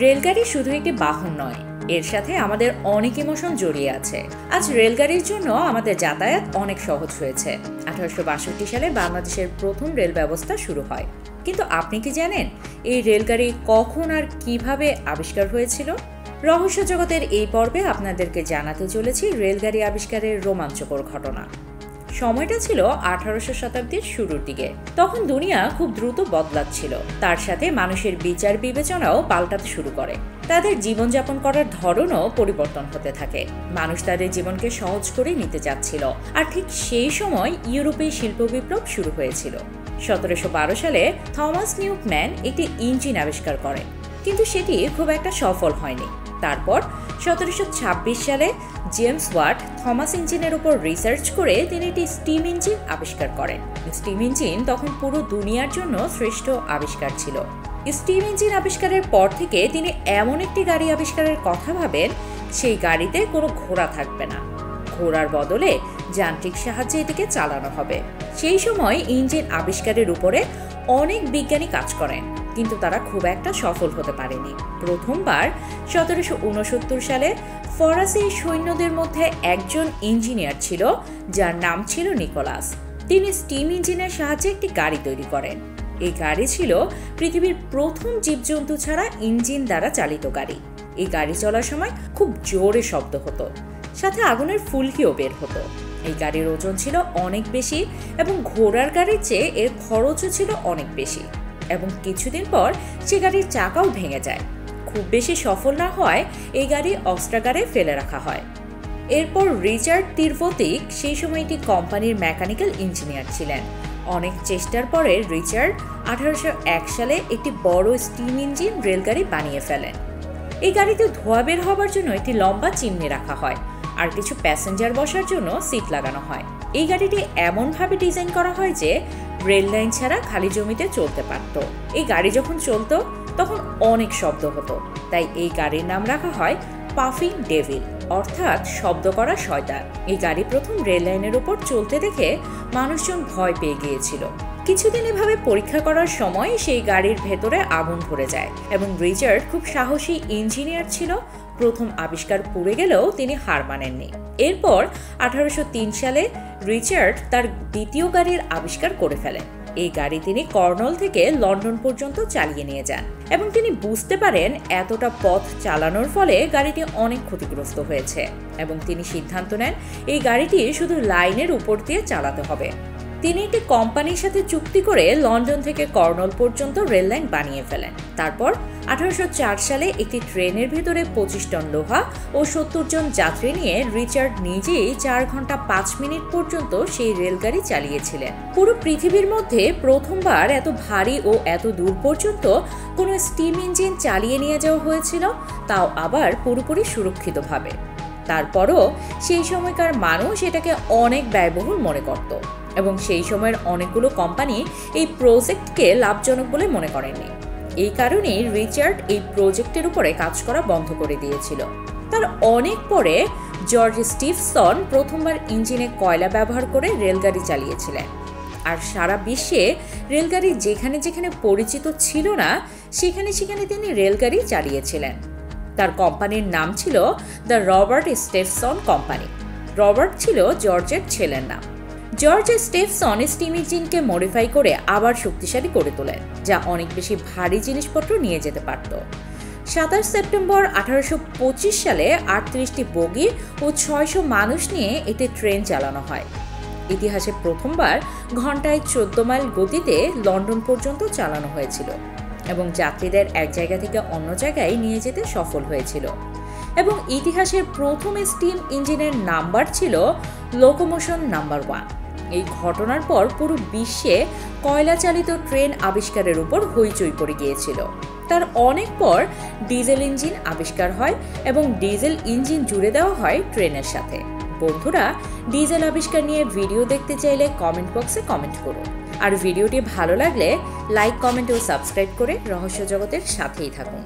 রেলগাড়ি শুধু একটি বাহন নয়, এর সাথে আমাদের অনেক ইমোশন জড়িয়ে আছে। আজ রেলগাড়ির জন্য আমাদের যাতায়াত অনেক সহজ হয়েছে। 1862 সালে বাংলাদেশের প্রথম রেল ব্যবস্থা শুরু হয়। কিন্তু আপনি কি জানেন এই রেলগাড়ি কখন আর কিভাবে আবিষ্কার হয়েছিল? রহস্য জগতের এই পর্বে আপনাদেরকে জানাতে চলেছি রেলগাড়ি আবিষ্কারের রোমাঞ্চকর ঘটনা। সময়টা ছিল 1800 শতাব্দীর শুরুর দিকে। তখন দুনিয়া খুব দ্রুত বদলাচ্ছিল, তার সাথে মানুষের বিচার বিবেচনাও পাল্টাতে শুরু করে। তাদের জীবনযাপন করার ধরনও পরিবর্তন হতে থাকে। মানুষ তাদের জীবনকে সহজ করে নিতে চাচ্ছিল। আর ঠিক সেই সময় ইউরোপে শিল্প বিপ্লব শুরু হয়েছিল। 1712 সালে থমাস নিউম্যান একটি ইঞ্জিন আবিষ্কার করেন, কিন্তু সেটি খুব একটা সফল হয়নি। তারপর 1726 সালে জেমস ওয়াট থমাস ইঞ্জিনের উপর রিসার্চ করে তিনি একটি স্টিম ইঞ্জিন আবিষ্কার করেন। স্টিম ইঞ্জিন তখন পুরো দুনিয়ার জন্য শ্রেষ্ঠ আবিষ্কার ছিল। স্টিম ইঞ্জিন আবিষ্কারের পর থেকে তিনি এমন একটি গাড়ি আবিষ্কারের কথা ভাবেন, সেই গাড়িতে কোনো ঘোড়া থাকবে না, ঘোড়ার বদলে যান্ত্রিক সাহায্যে এটিকে চালানো হবে। সেই সময় ইঞ্জিন আবিষ্কারের উপরে অনেক বিজ্ঞানী কাজ করেন, কিন্তু তারা খুব একটা সফল হতে পারেনি। প্রথমবার 1769 সালে ফরাসি সৈন্যদের মধ্যে একজন ইঞ্জিনিয়ার ছিল, যার নাম ছিল নিকোলাস। তিনি স্টিম ইঞ্জিনের সাহায্যে একটি গাড়ি তৈরি করেন। এই গাড়ি ছিল পৃথিবীর প্রথম জীবজন্তু ছাড়া ইঞ্জিন দ্বারা চালিত গাড়ি। এই গাড়ি চলার সময় খুব জোরে শব্দ হতো, সাথে আগুনের ফুলকিও বের হতো। এই গাড়ির ওজন ছিল অনেক বেশি এবং ঘোড়ার গাড়ির চেয়ে এর খরচও ছিল অনেক বেশি। এবং কিছুদিন পর সে গাড়ির চাকাও ভেঙে যায়। খুব বেশি সফল না হওয়ায় এই গাড়ি অস্ত্রাগারে ফেলে রাখা হয়। এরপর রিচার্ড তিরভোতিক সেই সময় একটি কোম্পানির মেকানিক্যাল ইঞ্জিনিয়ার ছিলেন। অনেক চেষ্টার পরে রিচার্ড 1801 সালে একটি বড় স্টিম ইঞ্জিন রেলগাড়ি বানিয়ে ফেলেন। এই গাড়িতে ধোঁয়া বের হবার জন্য একটি লম্বা চিমনি রাখা হয়, আর কিছু প্যাসেঞ্জার বসার জন্য সিট লাগানো হয়। এই গাড়িটি এমনভাবে ডিজাইন করা হয় যে রেল লাইন ছাড়া খালি জমিতে চলতে পারত। এই গাড়ি যখন চলতো তখন অনেক শব্দ হতো, তাই এই গাড়ির নাম রাখা হয় পাফিং ডেভিল, অর্থাৎ শব্দ করা শয়তান। এই গাড়ি প্রথম রেল লাইনের উপর চলতে দেখে মানুষজন ভয় পেয়ে গিয়েছিল। কিছুদিন এভাবে পরীক্ষা করার সময় সেই গাড়ির ভেতরে আগুন ধরে যায় এবং রিচার্ড খুব সাহসী ইঞ্জিনিয়ার ছিল। প্রথম আবিষ্কার পুড়ে গেলেও তিনি হার মানেননি। এরপর 1803 সালে রিচার্ড তার দ্বিতীয় গাড়ির আবিষ্কার করে ফেলেন। এই গাড়ি তিনি কর্নল থেকে লন্ডন পর্যন্ত চালিয়ে নিয়ে যান এবং তিনি বুঝতে পারেন এতটা পথ চালানোর ফলে গাড়িটি অনেক ক্ষতিগ্রস্ত হয়েছে এবং তিনি সিদ্ধান্ত নেন এই গাড়িটি শুধু লাইনের উপর দিয়ে চালাতে হবে। তিনি একটি কোম্পানির সাথে চুক্তি করে লন্ডন থেকে কর্নল পর্যন্ত রেল লাইন বানিয়ে ফেলেন। তারপর 1804 সালে একটি ট্রেনের ভিতরে 25 টন লোহা ও 70 জন যাত্রী নিয়ে রিচার্ড নিজেই 4 ঘন্টা 5 মিনিট পর্যন্ত সেই রেলগাড়ি চালিয়েছিলেন। পুরো পৃথিবীর মধ্যে প্রথমবার এত ভারী ও এত দূর পর্যন্ত কোনো স্টিম ইঞ্জিন চালিয়ে নিয়ে যাওয়া হয়েছিল, তাও আবার পুরোপুরি সুরক্ষিতভাবে। তারপরও সেই সময়কার মানুষ এটাকে অনেক ব্যয়বহুল মনে করত এবং সেই সময়ের অনেকগুলো কোম্পানি এই প্রজেক্টকে লাভজনক বলে মনে করেননি। এই কারণেই রিচার্ড এই প্রজেক্টের উপরে কাজ করা বন্ধ করে দিয়েছিল। তার অনেক পরে জর্জ স্টিফসন প্রথমবার ইঞ্জিনে কয়লা ব্যবহার করে রেলগাড়ি চালিয়েছিলেন। আর সারা বিশ্বে রেলগাড়ি যেখানে যেখানে পরিচিত ছিল না, সেখানে সেখানে তিনি রেলগাড়ি চালিয়েছিলেন। তার কোম্পানির নাম ছিল দ্য রবার্ট স্টিফসন কোম্পানি। রবার্ট ছিল জর্জের ছেলের নাম। জর্জ স্টিফসন স্টিম ইঞ্জিনকে মডিফাই করে আবার শক্তিশালী করে তোলেন, যা অনেক বেশি ভারী জিনিসপত্র নিয়ে যেতে পারত। 27 সেপ্টেম্বর 1825 সালে 38টি বগি ও 600 মানুষ নিয়ে একটি ট্রেন চালানো হয়। ইতিহাসে প্রথমবার ঘন্টায় 14 মাইল গতিতে লন্ডন পর্যন্ত চালানো হয়েছিল এবং যাত্রীদের এক জায়গা থেকে অন্য জায়গায় নিয়ে যেতে সফল হয়েছিল। এবং ইতিহাসের প্রথম স্টিম ইঞ্জিনের নাম্বার ছিল লোকোমোশন নাম্বার 1। এই ঘটনার পর পুরো বিশ্বে কয়লা চালিত ট্রেন আবিষ্কারের উপর হইচই পড়ে গিয়েছিল। তার অনেক পর ডিজেল ইঞ্জিন আবিষ্কার হয় এবং ডিজেল ইঞ্জিন জুড়ে দেওয়া হয় ট্রেনের সাথে। বন্ধুরা, ডিজেল আবিষ্কার নিয়ে ভিডিও দেখতে চাইলে কমেন্ট বক্সে কমেন্ট করুন। আর ভিডিওটি ভালো লাগলে লাইক, কমেন্ট ও সাবস্ক্রাইব করে রহস্য জগতের সাথেই থাকুন।